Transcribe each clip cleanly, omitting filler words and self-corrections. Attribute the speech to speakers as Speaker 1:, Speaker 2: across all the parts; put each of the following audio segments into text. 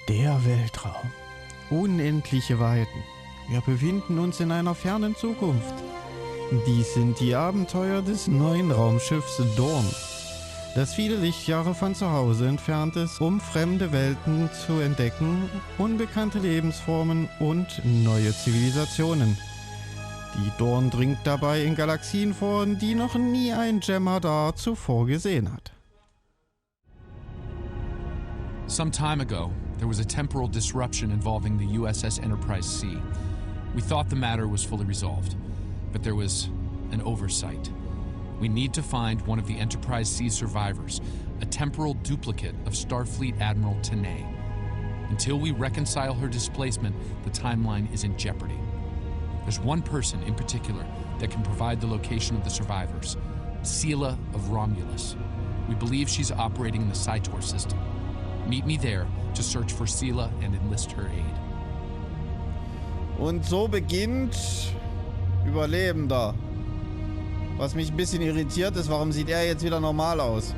Speaker 1: Der Weltraum. Unendliche Weiten. Wir befinden uns in einer fernen Zukunft. Dies sind die Abenteuer des neuen Raumschiffs Dawn, das viele Lichtjahre von zu Hause entfernt ist, um fremde Welten zu entdecken, unbekannte Lebensformen und neue Zivilisationen. Die Dawn dringt dabei in Galaxien vor, die noch nie ein Jem'Hadar zuvor gesehen hat.
Speaker 2: Some time ago, there was a temporal disruption involving the USS Enterprise C. We thought the matter was fully resolved, but there was an oversight. We need to find one of the Enterprise C survivors, a temporal duplicate of Starfleet Admiral Teil. Until we reconcile her displacement, the timeline is in jeopardy. There's one person in particular that can provide the location of the survivors, Sela of Romulus. We believe she's operating the Cytor system. Meet me there to search for Sela and enlist her aid.
Speaker 1: Und so beginnt Überlebender. Was mich ein bisschen irritiert ist, warum sieht er jetzt wieder normal aus?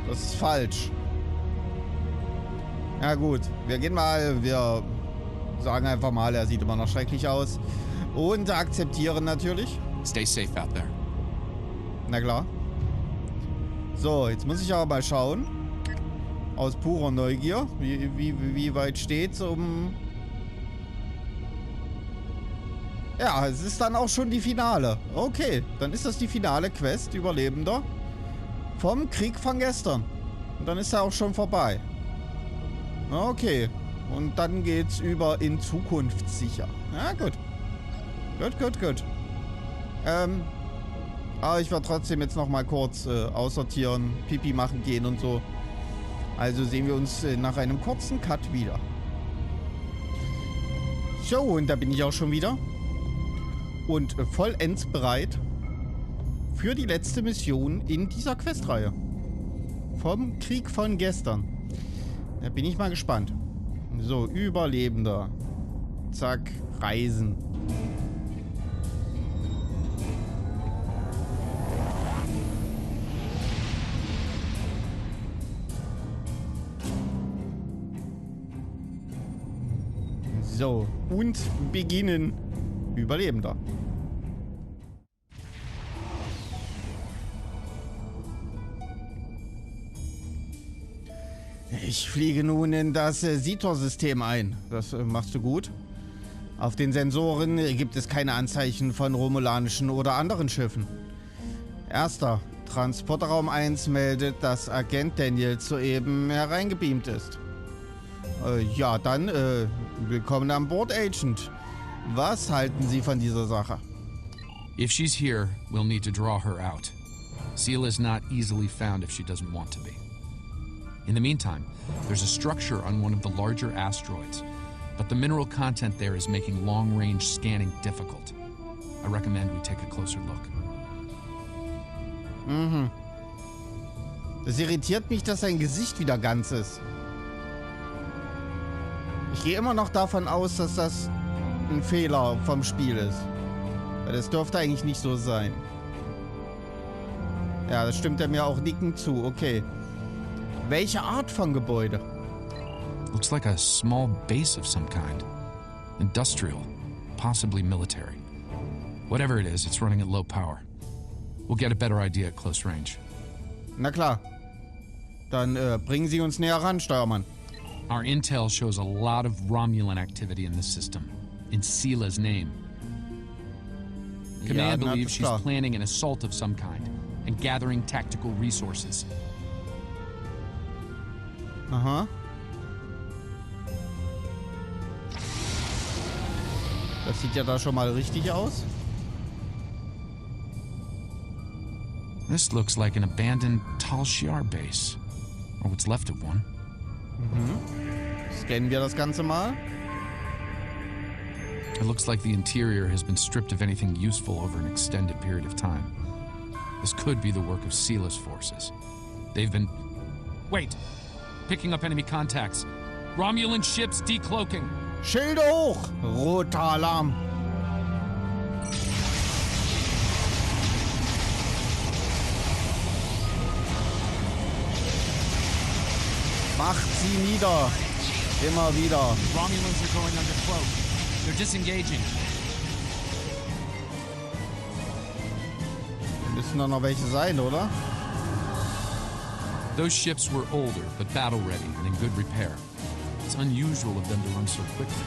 Speaker 1: Das ist falsch. Ja gut, wir sagen einfach mal, er sieht immer noch schrecklich aus. Und akzeptieren natürlich.
Speaker 2: Stay safe out there.
Speaker 1: Na klar. So, jetzt muss ich aber mal schauen. Aus purer Neugier. Wie weit steht's um... Ja, es ist dann auch schon die Finale. Okay, dann ist das die finale Quest, Überlebender. Vom Krieg von gestern. Und dann ist er auch schon vorbei. Okay. Und dann geht's über in Zukunft sicher. Ja, gut. Gut. Aber ich werde trotzdem jetzt noch mal kurz aussortieren, Pipi machen gehen und so. Also sehen wir uns nach einem kurzen Cut wieder. So, und da bin ich auch schon wieder. Und vollends bereit für die letzte Mission in dieser Questreihe. Vom Krieg von gestern. Da bin ich mal gespannt. So, Überlebender. Zack, Reisen. So, und beginnen. Überlebender. Ich fliege nun in das Cytor-System ein. Das machst du gut. Auf den Sensoren gibt es keine Anzeichen von romulanischen oder anderen Schiffen. Erster. Transporterraum 1 meldet, dass Agent Daniel soeben hereingebeamt ist. Ja, dann willkommen an Bord, Agent. Was halten Sie von dieser Sache?
Speaker 2: If she's here, we'll need to draw her out. Sela is not easily found if she doesn't want to be. In the meantime, there's a structure on one of the larger asteroids, but the mineral content there is making long-range scanning difficult. I recommend we take a closer look.
Speaker 1: Mhm. Das irritiert mich, dass sein Gesicht wieder ganz ist. Ich gehe immer noch davon aus, dass das ein Fehler vom Spiel ist. Weil das dürfte eigentlich nicht so sein. Ja, das stimmt er mir auch nickend zu. Okay. Welche Art von Gebäude?
Speaker 2: Looks like a small base of some kind. Industrial, possibly military. Whatever it is, it's running at low power. We'll get a better idea at close range.
Speaker 1: Na klar. Dann bringen Sie uns näher ran, Steuermann.
Speaker 2: Our intel shows a lot of Romulan activity in this system, in Sela's name. Command believes she's planning an assault of some kind and gathering tactical resources.
Speaker 1: Aha. Das sieht ja da schon mal richtig aus.
Speaker 2: This looks like an abandoned Tal Shiar base, or what's left of one.
Speaker 1: Scannen wir das Ganze mal.
Speaker 2: It looks like the interior has been stripped of anything useful over an extended period of time. This could be the work of Sela's forces. They've been... Wait! Picking up enemy contacts. Romulan ships decloaking.
Speaker 1: Schilde hoch! Roter Alarm. Macht sie nieder. Immer wieder.
Speaker 2: Romulans are going under cloak. They're disengaging.
Speaker 1: Müssen doch noch welche sein, oder?
Speaker 2: Those ships were older, but battle-ready and in good repair. It's unusual of them to run so quickly.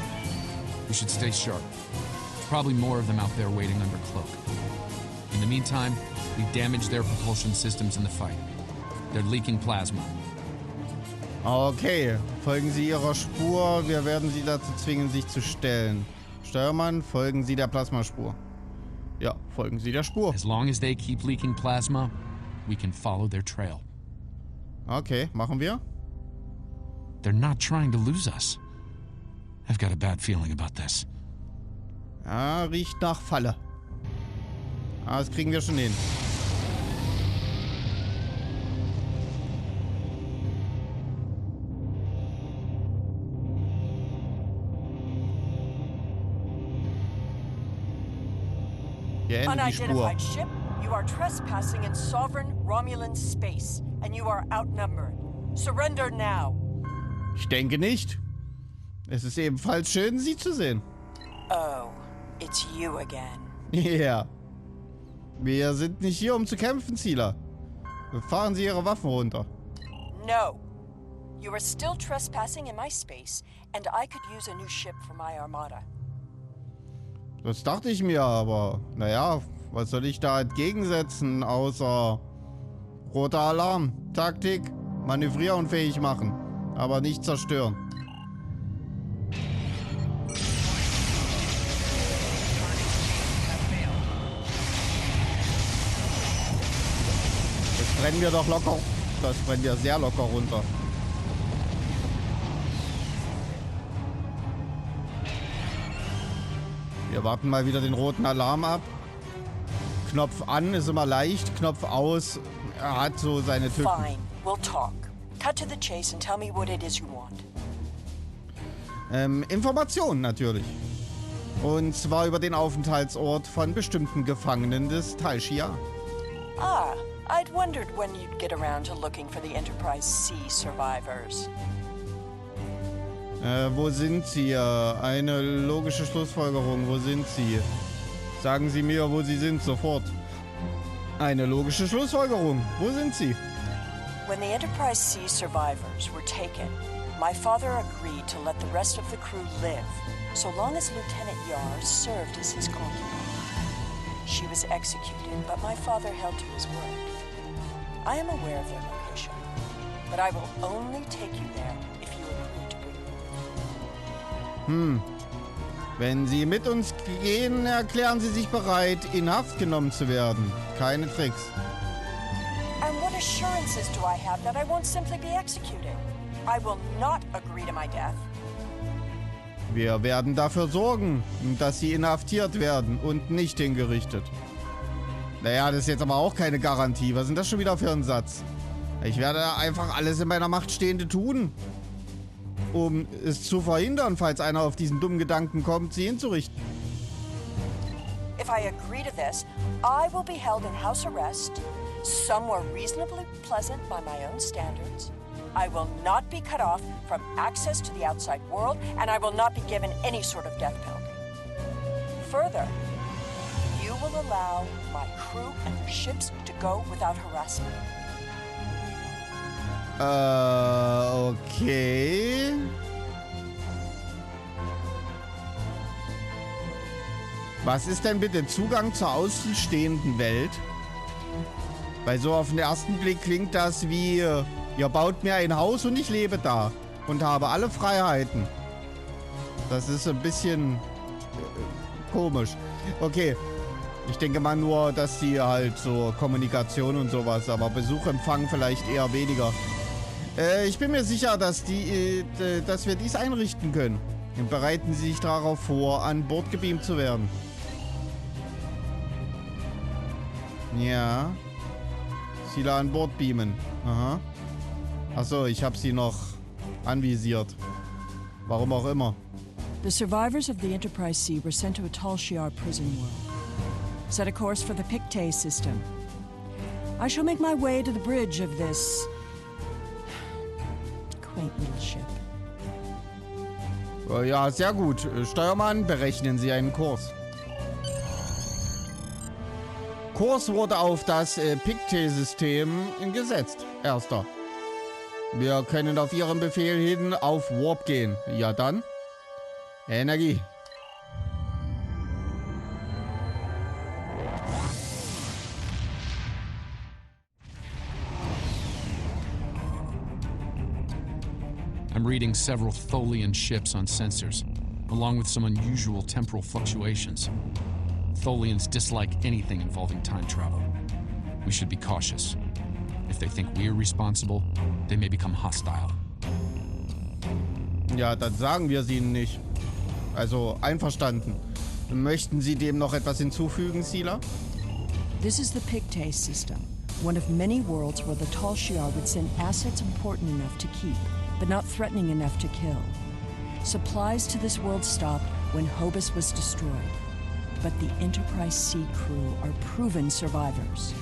Speaker 2: We should stay sharp. There's probably more of them out there waiting under cloak. In the meantime, we damage their propulsion systems in the fight. They're leaking plasma.
Speaker 1: Okay, folgen Sie Ihrer Spur. Wir werden Sie dazu zwingen, sich zu stellen. Steuermann, folgen Sie der Plasmaspur. Ja, folgen Sie der Spur.
Speaker 2: As long as they keep leaking plasma, we can follow their trail.
Speaker 1: Okay, machen wir.
Speaker 2: They're not trying to lose us. I've got a bad feeling about this.
Speaker 1: Ja, riecht nach Falle. Ah, das kriegen wir schon hin. Wir enden die Spur.
Speaker 3: Unidentified ship, you are trespassing in sovereign Romulan space, and you are outnumbered. Surrender now.
Speaker 1: Ich denke nicht. Es ist ebenfalls schön, Sie zu sehen.
Speaker 3: Oh, it's you again.
Speaker 1: Ja. Wir sind nicht hier, um zu kämpfen, Zieler. Fahren Sie Ihre Waffen runter.
Speaker 3: No. You are still trespassing in my space, and I could use a new ship for my armada.
Speaker 1: Das dachte ich mir, aber naja, was soll ich da entgegensetzen, außer roter Alarm, Taktik, manövrierunfähig machen, aber nicht zerstören. Das brennen wir doch locker, das brennen wir sehr locker runter. Wir warten mal wieder den roten Alarm ab. Knopf an ist immer leicht, Knopf aus, er hat so seine Tücken.
Speaker 3: Fine, we'll talk. Cut to the chase and tell me what it is you want.
Speaker 1: Informationen natürlich. Und zwar über den Aufenthaltsort von bestimmten Gefangenen des Teil.
Speaker 3: Ah, I'd wondered when you'd get around to looking for the Enterprise C survivors.
Speaker 1: Wo sind Sie? Eine logische Schlussfolgerung. Wo sind Sie? Sagen Sie mir, wo Sie sind, sofort. Eine logische Schlussfolgerung. Wo sind Sie?
Speaker 3: When the Enterprise C survivors were taken, my father agreed to let the rest of the crew live, so long as Lieutenant Yar served as his concubine. She was executed, but my father held to his word. I am aware of their location, but I will only take you there if you agree to bring me.
Speaker 1: Wenn Sie mit uns gehen, erklären Sie sich bereit, in Haft genommen zu werden. Keine Tricks.
Speaker 3: And what assurances do I have that I won't simply be executed? I will not agree to my death.
Speaker 1: Wir werden dafür sorgen, dass Sie inhaftiert werden und nicht hingerichtet. Naja, das ist jetzt aber auch keine Garantie. Was ist denn das schon wieder für ein Satz? Ich werde einfach alles in meiner Macht Stehende tun, um es zu verhindern, falls einer auf diesen dummen Gedanken kommt, sie hinzurichten.
Speaker 3: If I agree to this, I will be held in house arrest, somewhere reasonably pleasant by my own standards. I will not be cut off from access to the outside world, and I will not be given any sort of death penalty. Further, you will allow my crew and their ships to go without harassment.
Speaker 1: Okay. Was ist denn bitte Zugang zur außenstehenden Welt? Weil so auf den ersten Blick klingt das wie, ihr baut mir ein Haus und ich lebe da und habe alle Freiheiten. Das ist ein bisschen komisch. Okay, ich denke mal nur, dass die halt so Kommunikation und sowas, aber Besuch, Empfang vielleicht eher weniger. Ich bin mir sicher, dass wir dies einrichten können. Und bereiten Sie sich darauf vor, an Bord gebeamt zu werden. Ja. Ziele an Bord beamen. Aha. Achso, ich habe sie noch anvisiert. Warum auch immer.
Speaker 3: The survivors of the Enterprise C were sent to a Tal Shiar prison world. Set a course for the Pictet system. I shall make my way to the bridge of this quaint little ship.
Speaker 1: Ja, sehr gut. Steuermann, berechnen Sie einen Kurs. Kurs wurde auf das Pictet-System gesetzt. Erster. Wir können auf Ihren Befehl hin auf Warp gehen. Ja dann. Energie.
Speaker 2: I'm reading several Tholian ships on sensors, along with some unusual temporal fluctuations. Tholians dislike anything involving time travel. We should be cautious. If they think we're responsible, they may become hostile.
Speaker 1: Ja, dann sagen wir es Ihnen nicht. Also, einverstanden. Möchten Sie dem noch etwas hinzufügen, Sila?
Speaker 3: This is the Pictet system, one of many worlds where the Tal Shiar would send assets important enough to keep, but not threatening enough to kill. Supplies to this world stopped when Hobus was destroyed, but the Enterprise C crew are proven survivors.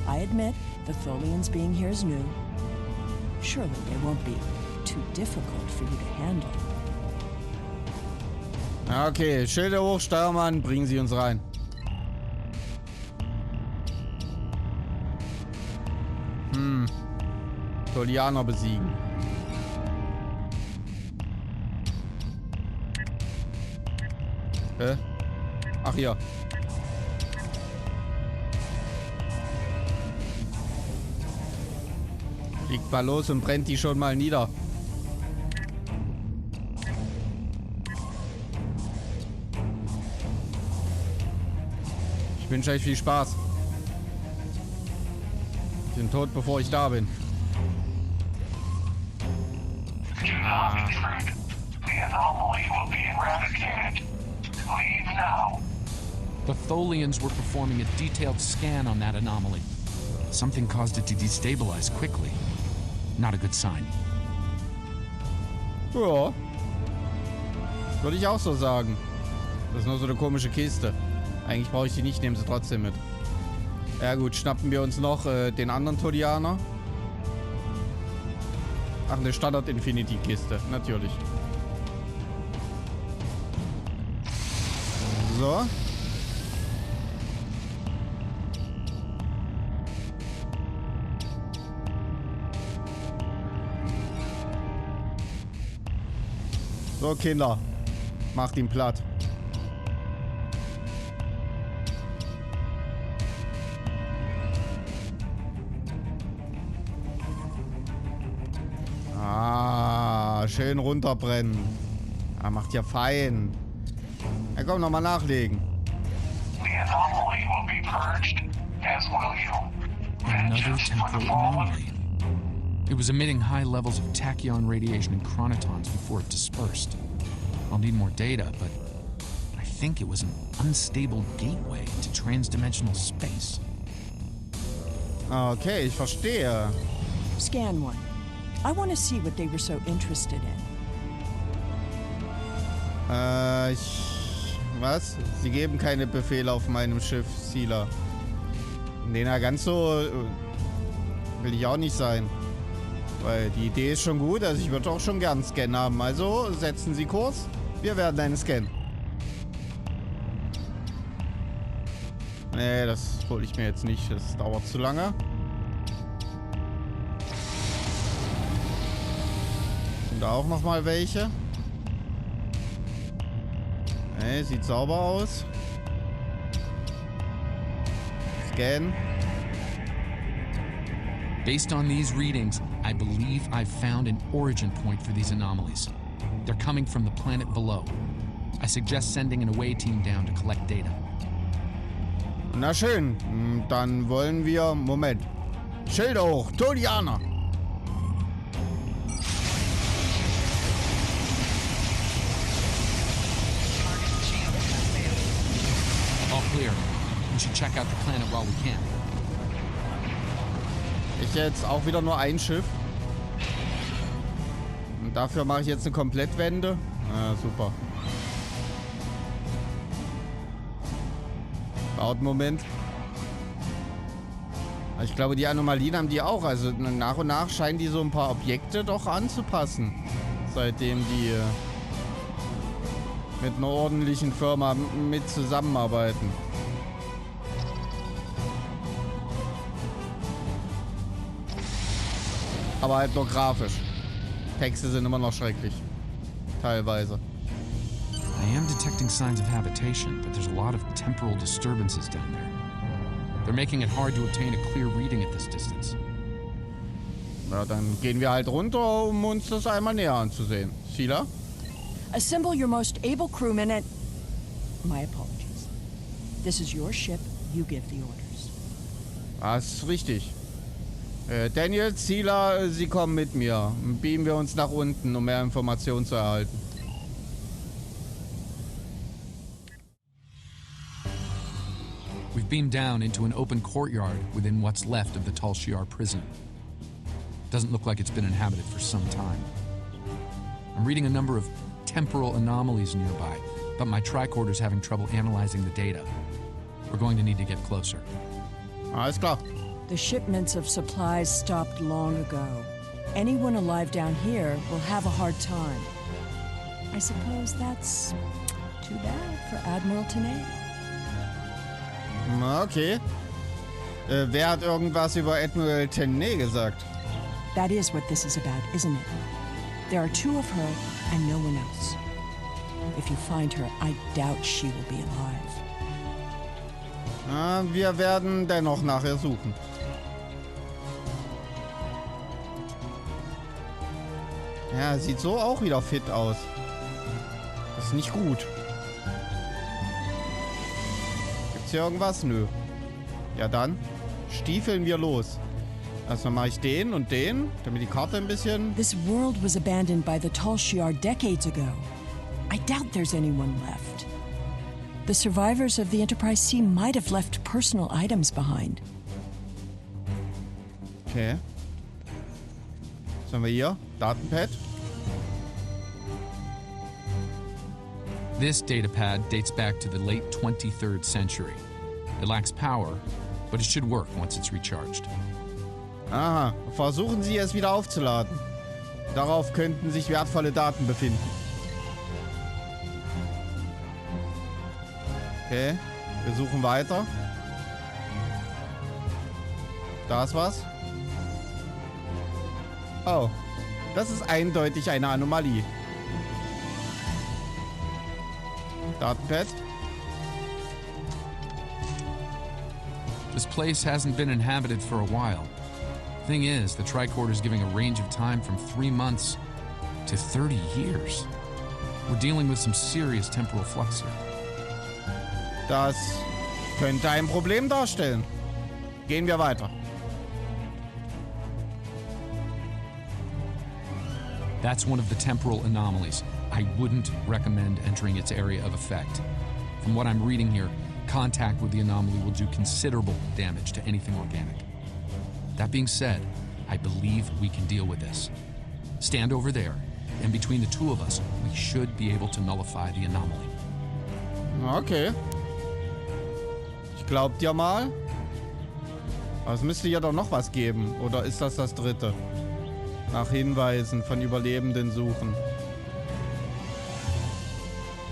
Speaker 3: I admit, the Tholians being here is new. Surely they won't be too difficult for you to handle.
Speaker 1: Okay, Schilder hoch, Steuermann, bringen Sie uns rein. Tholianer besiegen. Ach ja. Fliegt mal los und brennt die schon mal nieder. Ich wünsche euch viel Spaß. Ich bin tot, bevor ich da bin.
Speaker 2: The Tholians were performing a detailed scan on that anomaly. Something caused it to destabilize quickly. Not a good sign.
Speaker 1: Ja. Würde ich auch so sagen. Das ist nur so eine komische Kiste. Eigentlich brauche ich die nicht, nehmen sie trotzdem mit. Ja gut, schnappen wir uns noch den anderen Tholianer. Ach, eine Standard-Infinity-Kiste, natürlich. So. So, Kinder. Macht ihn platt. Ah, schön runterbrennen. Ah, macht ja fein. Ja, komm, nochmal nachlegen.
Speaker 2: Another temporal anomaly. It was emitting high levels of tachyon radiation and chronotons before it dispersed. I'll need more data, but I think it was an unstable gateway to transdimensional space.
Speaker 1: Okay, ich verstehe.
Speaker 3: Scan one. I want to see what they were so interested in.
Speaker 1: Was? Sie geben keine Befehle auf meinem Schiff, Sila. Nee, na, ganz so will ich auch nicht sein. Weil die Idee ist schon gut, also ich würde auch schon gern einen Scan haben. Also setzen Sie Kurs, wir werden einen Scan. Nee, das hole ich mir jetzt nicht, das dauert zu lange. Und da auch nochmal welche. Nee, sieht sauber aus. Scan.
Speaker 2: Based on these readings, I believe I've found an origin point for these anomalies. They're coming from the planet below. I suggest sending an away team down to collect data.
Speaker 1: Na schön, dann wollen wir... Moment. Schilder hoch, Tholianer.
Speaker 2: All clear. We should check out the planet while we can.
Speaker 1: Ich jetzt auch wieder nur ein Schiff. Und dafür mache ich jetzt eine Komplettwende. Ah, super. Dauert einen Moment. Ich glaube, die Anomalien haben die auch. Also nach und nach scheinen die so ein paar Objekte doch anzupassen. Seitdem die mit einer ordentlichen Firma mit zusammenarbeiten. Aber halt nur grafisch. Texte sind immer noch schrecklich. Teilweise.
Speaker 2: I am detecting signs of habitation, but there's a lot of temporal disturbances down there. They're making it hard to obtain a clear reading at this distance.
Speaker 1: Na, dann gehen wir halt runter, um uns das einmal näher anzusehen. Sheila?
Speaker 3: Assemble your most able crewmen and... My apologies. This is your ship. You give the orders.
Speaker 1: Das ist richtig. Daniel, Sheila, Sie kommen mit mir. Beamen wir uns nach unten, um mehr Informationen zu erhalten.
Speaker 2: We've beamed down into an open courtyard within what's left of the Tal Shiar prison. Doesn't look like it's been inhabited for some time. I'm reading a number of temporal anomalies nearby, but my tricorder's having trouble analyzing the data. We're going to need to get closer.
Speaker 1: Alles klar.
Speaker 3: The shipments of supplies stopped long ago. Anyone alive down here will have a hard time. I suppose that's too bad for Admiral Tenay.
Speaker 1: Okay. Wer hat irgendwas über Admiral Tenay gesagt?
Speaker 3: That is what this is about, isn't it? There are two of her and no one else. If you find her, I doubt she will be alive.
Speaker 1: Wir werden dennoch nachher suchen. Ja, sieht so auch wieder fit aus. Das ist nicht gut. Gibt's hier irgendwas? Nö. Ja dann, stiefeln wir los. Erstmal mache ich den und den, damit die Karte ein bisschen...
Speaker 3: This world was abandoned by the Tal Shiar decades ago. I doubt there's anyone left. The survivors of the Enterprise C might have left personal items behind.
Speaker 1: Okay. Was haben wir hier? Datenpad.
Speaker 2: This datapad dates back to the late 23rd century. It lacks power, but it should work once it's recharged.
Speaker 1: Aha. Versuchen Sie es wieder aufzuladen. Darauf könnten sich wertvolle Daten befinden. Okay. Wir suchen weiter. Da ist was. Oh. Das ist eindeutig eine Anomalie. Datenpad.
Speaker 2: This place hasn't been inhabited for a while. Thing is, the tricorder's giving a range of time from 3 months to 30 years. We're dealing with some serious temporal flux here.
Speaker 1: Das könnte ein Problem darstellen. Gehen wir weiter.
Speaker 2: That's one of the temporal anomalies. I wouldn't recommend entering its area of effect. From what I'm reading here, contact with the anomaly will do considerable damage to anything organic. That being said, I believe we can deal with this. Stand over there, and between the two of us, we should be able to nullify the anomaly.
Speaker 1: Okay. Ich glaub dir mal. Aber es müsste ja doch noch was geben. Oder ist das das dritte? Nach Hinweisen von Überlebenden suchen.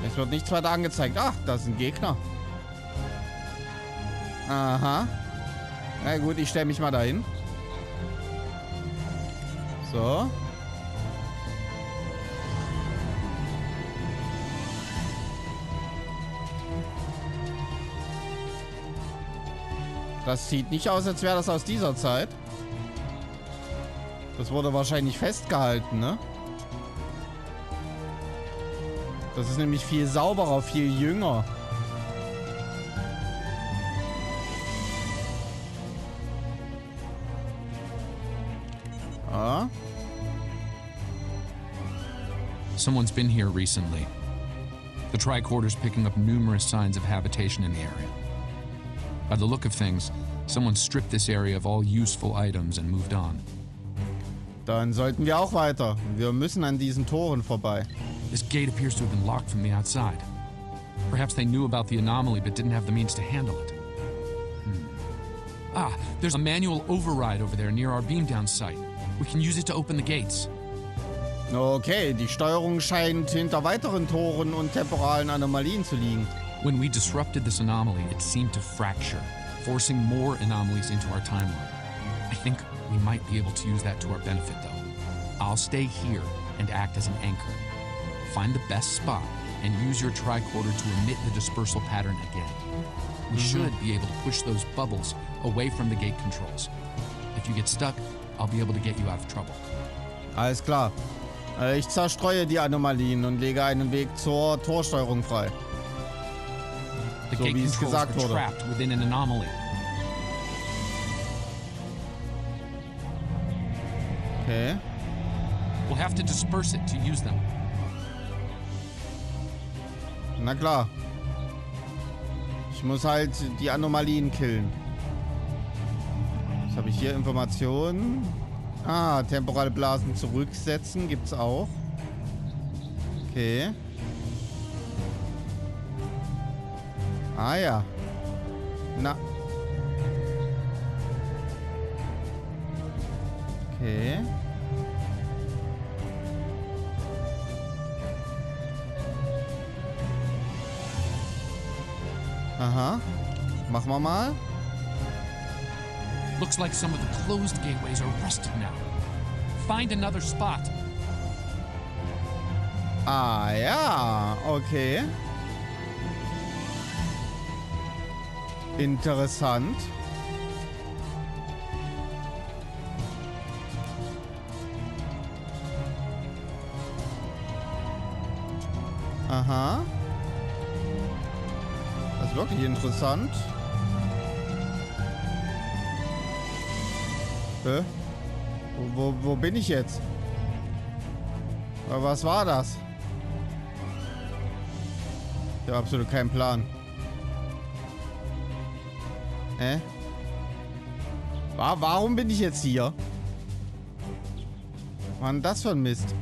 Speaker 1: Es wird nichts weiter angezeigt. Ach, das ist ein Gegner. Aha. Na gut, ich stelle mich mal dahin. So. Das sieht nicht aus, als wäre das aus dieser Zeit. Das wurde wahrscheinlich festgehalten, ne? Das ist nämlich viel sauberer, viel jünger. Ah.
Speaker 2: Someone's been here recently. The tricorder's picking up numerous signs of habitation in the area. By the look of things, someone stripped this area of all useful items and moved on.
Speaker 1: Dann sollten wir auch weiter. Wir müssen an diesen Toren vorbei.
Speaker 2: This gate appears to have been locked from the outside. Perhaps they knew about the anomaly but didn't have the means to handle it. Ah, there's a manual override over there near our beam down site. We can use it to open the gates.
Speaker 1: Okay, die Steuerung scheint hinter weiteren Toren und temporalen Anomalien zu liegen.
Speaker 2: When we disrupted this anomaly, it seemed to fracture, forcing more anomalies into our timeline. I think we might be able to use that to our benefit, though. I'll stay here and act as an anchor. Find the best spot and use your tricorder to emit the dispersal pattern again. We should be able to push those bubbles away from the gate controls. If you get stuck, I'll be able to get you out of trouble.
Speaker 1: Alles klar. Ich zerstreue die Anomalien und lege einen Weg zur Torsteuerung frei.
Speaker 2: The
Speaker 1: So
Speaker 2: gate
Speaker 1: wie es
Speaker 2: controls
Speaker 1: gesagt
Speaker 2: are
Speaker 1: wurde.
Speaker 2: trapped within an anomaly.
Speaker 1: Okay.
Speaker 2: We'll have to disperse it to use them.
Speaker 1: Na klar. Ich muss halt die Anomalien killen. Was habe ich hier? Informationen. Ah, temporale Blasen zurücksetzen gibt's auch. Okay. Ah ja. Na. Okay. Aha. Machen wir mal.
Speaker 2: Looks like some of the closed gateways are rusted now. Find another spot.
Speaker 1: Ah ja, okay. Interessant. Aha. Das ist wirklich interessant. Hä? Wo bin ich jetzt? Was war das? Ich habe absolut keinen Plan. Hä? Warum bin ich jetzt hier? Was war denn das für ein Mist?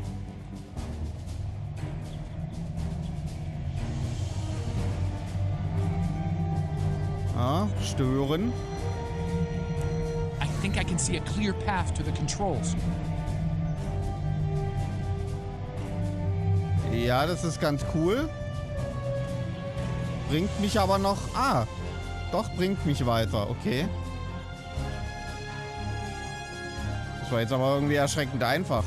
Speaker 1: Ah, stören.
Speaker 2: I think I can see a clear path to the controls.
Speaker 1: Ja, das ist ganz cool. Bringt mich aber noch... Ah, doch, bringt mich weiter. Okay. Das war jetzt aber irgendwie erschreckend einfach.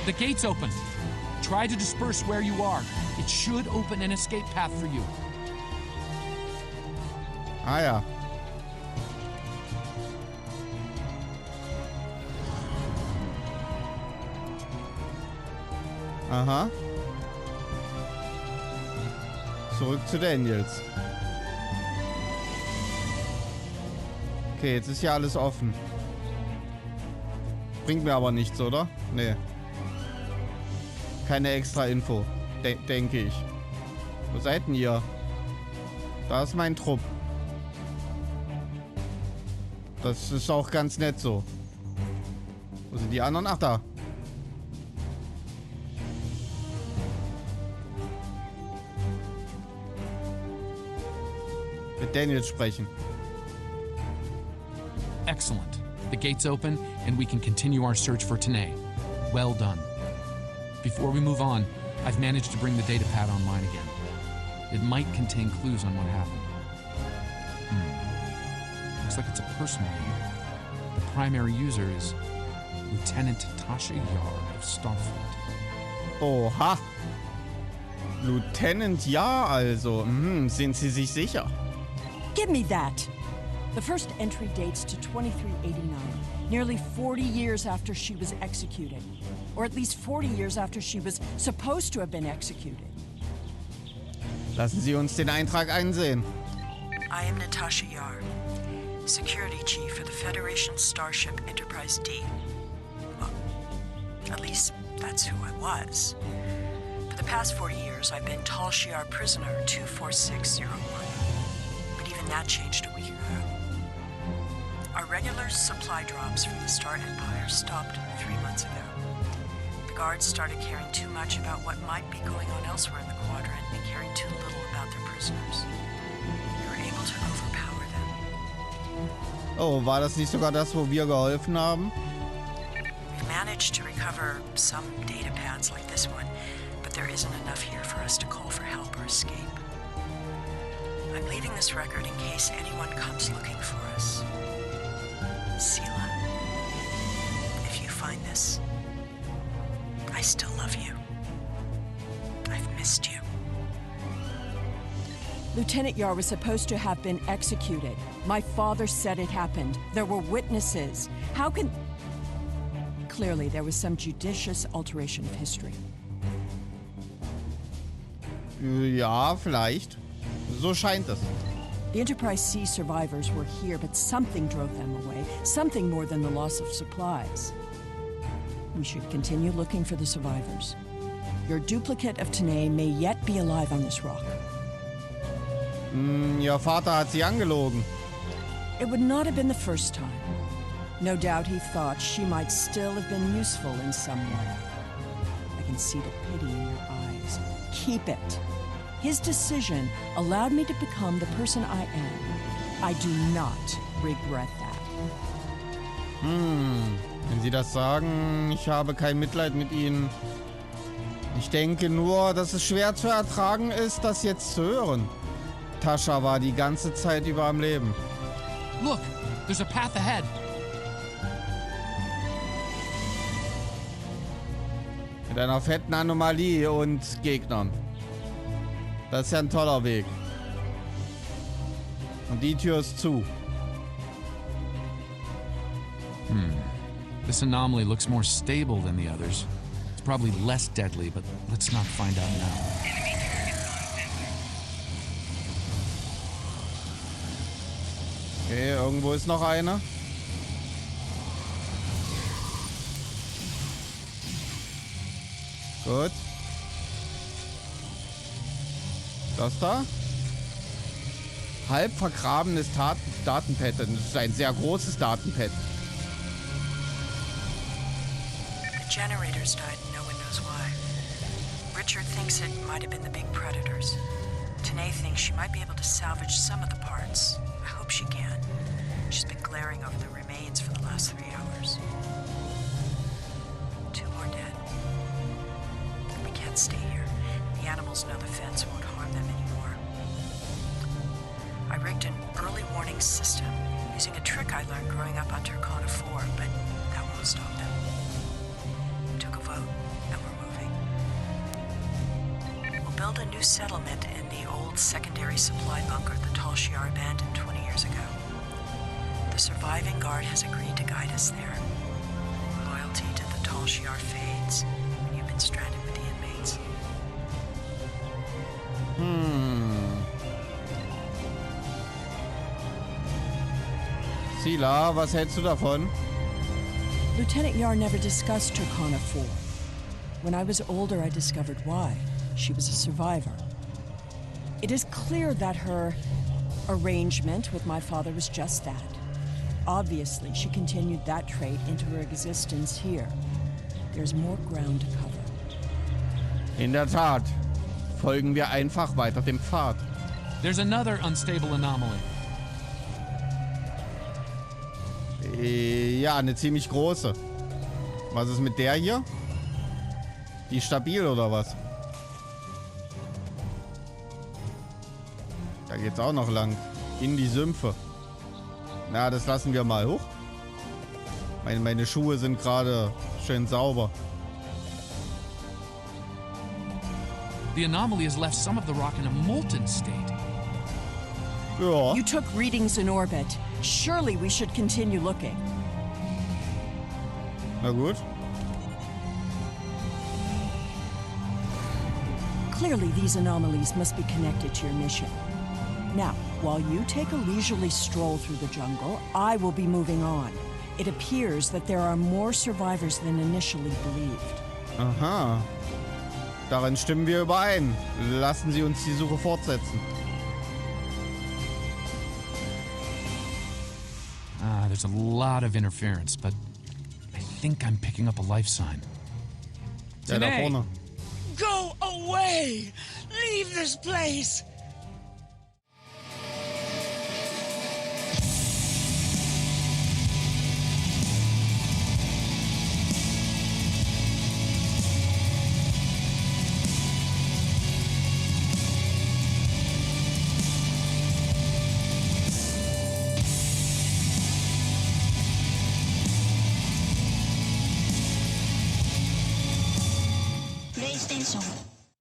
Speaker 2: The gate's open. Try to disperse where you are. It should open an escape path for you.
Speaker 1: Ah ja. Aha. Zurück zu Daniels. Okay, jetzt ist ja alles offen. Bringt mir aber nichts, oder? Nee. Keine extra Info. Denke ich. Wo seid denn ihr? Da ist mein Trupp. Das ist auch ganz nett so. Wo sind die anderen? Ach, da. Mit Daniel sprechen.
Speaker 2: Excellent. The gate's open, and we can continue our search for Tanae. Well done. Before we move on, I've managed to bring the datapad online again. It might contain clues on what happened. Looks like it's a personal email. The primary user is Lieutenant Tasha Yar of Starfleet.
Speaker 1: Oha. Lieutenant Ja, also. Sind Sie sich sicher?
Speaker 3: Give me that. The first entry dates to 2389, nearly 40 years after she was executed. Or at least 40 years after she was supposed to have been executed.
Speaker 1: Lassen Sie uns den Eintrag einsehen.
Speaker 3: I am Natasha Yar, Security Chief for the Federation Starship Enterprise D. Well, at least that's who I was. For the past 40 years, I've been Tal Shiar Prisoner 24601. But even that changed a week ago. Our regular supply drops from the Star Empire stopped 3 months ago. The guards started caring too much about what might be going on elsewhere in the quadrant and caring too little about their prisoners. We were able to overpower them.
Speaker 1: Oh, war das nicht sogar das, wo wir geholfen haben?
Speaker 3: We've managed to recover some data pads like this one, but there isn't enough here for us to call for help or escape. I'm leaving this record in case anyone comes looking for us. Sela, if you find this, I still love you. I've missed you.
Speaker 4: Lieutenant Yar was supposed to have been executed. My father said it happened. There were witnesses. How can... Clearly, there was some judicious alteration of history.
Speaker 1: Ja, vielleicht. So scheint es.
Speaker 4: The Enterprise C survivors were here, but something drove them away. Something more than the loss of supplies. We should continue looking for the survivors. Your duplicate of Tanae may yet be alive on this rock.
Speaker 1: Ihr Vater hat sie angelogen.
Speaker 4: It would not have been the first time. No doubt he thought she might still have been useful in some way. I can see the pity in your eyes. Keep it. His decision allowed me to become the person I am. I do not regret that.
Speaker 1: Wenn Sie das sagen, ich habe kein Mitleid mit Ihnen. Ich denke nur, dass es schwer zu ertragen ist, das jetzt zu hören. Tascha war die ganze Zeit über am Leben.
Speaker 2: Look, there's a path ahead.
Speaker 1: Mit einer fetten Anomalie und Gegnern. Das ist ja ein toller Weg. Und die Tür ist zu.
Speaker 2: This anomaly looks more stable than the others. It's probably less deadly, but let's not find out now.
Speaker 1: Okay, irgendwo ist noch eine. Gut. Das da? Halb vergrabenes Datenpad. Das ist ein sehr großes Datenpad.
Speaker 3: The generators died and no one knows why. Richard thinks it might have been the big predators. Tanae thinks she might be able to salvage some of the parts. I hope she can. She's been glaring over the remains for the last 3 hours. 2 more dead. We can't stay here. The animals know the fence won't harm them anymore. I rigged an early warning system using a trick I learned growing up on Turkana 4, but that won't stop them. We took a vote, and we're moving. We'll build a new settlement in the old secondary supply bunker the Tal Shiar abandoned 20 years ago. The surviving guard has agreed to guide us there. Loyalty to the Tal Shiar fades when you've been stranded with the inmates.
Speaker 1: Sela, was hältst du davon?
Speaker 4: Lieutenant Yar never discussed Turkana 4. When I was older, I discovered why. She was a survivor. It is clear that her arrangement with my father was just that. Obviously, she continued that trait into her existence here. There's more ground to cover.
Speaker 1: In der Tat. Folgen wir einfach weiter dem Pfad.
Speaker 2: There's another unstable anomaly.
Speaker 1: Ja, eine ziemlich große. Was ist mit der hier? Die ist stabil oder was? Da geht's auch noch lang. In die Sümpfe. Na, das lassen wir mal hoch. Meine Schuhe sind gerade schön sauber.
Speaker 2: The anomaly has left some of the rock in a molten state.
Speaker 1: Ja.
Speaker 4: You took readings in orbit. Surely we should continue looking.
Speaker 1: Na gut.
Speaker 4: Clearly, these anomalies must be connected to your mission. Now, while you take a leisurely stroll through the jungle, I will be moving on. It appears that there are more survivors than initially believed.
Speaker 1: Aha. Darin stimmen wir überein. Lassen Sie uns die Suche fortsetzen.
Speaker 2: There's a lot of interference, but I think I'm picking up a life sign.
Speaker 1: Ja, da vorne.
Speaker 5: Go away! Leave this place!
Speaker 6: extension.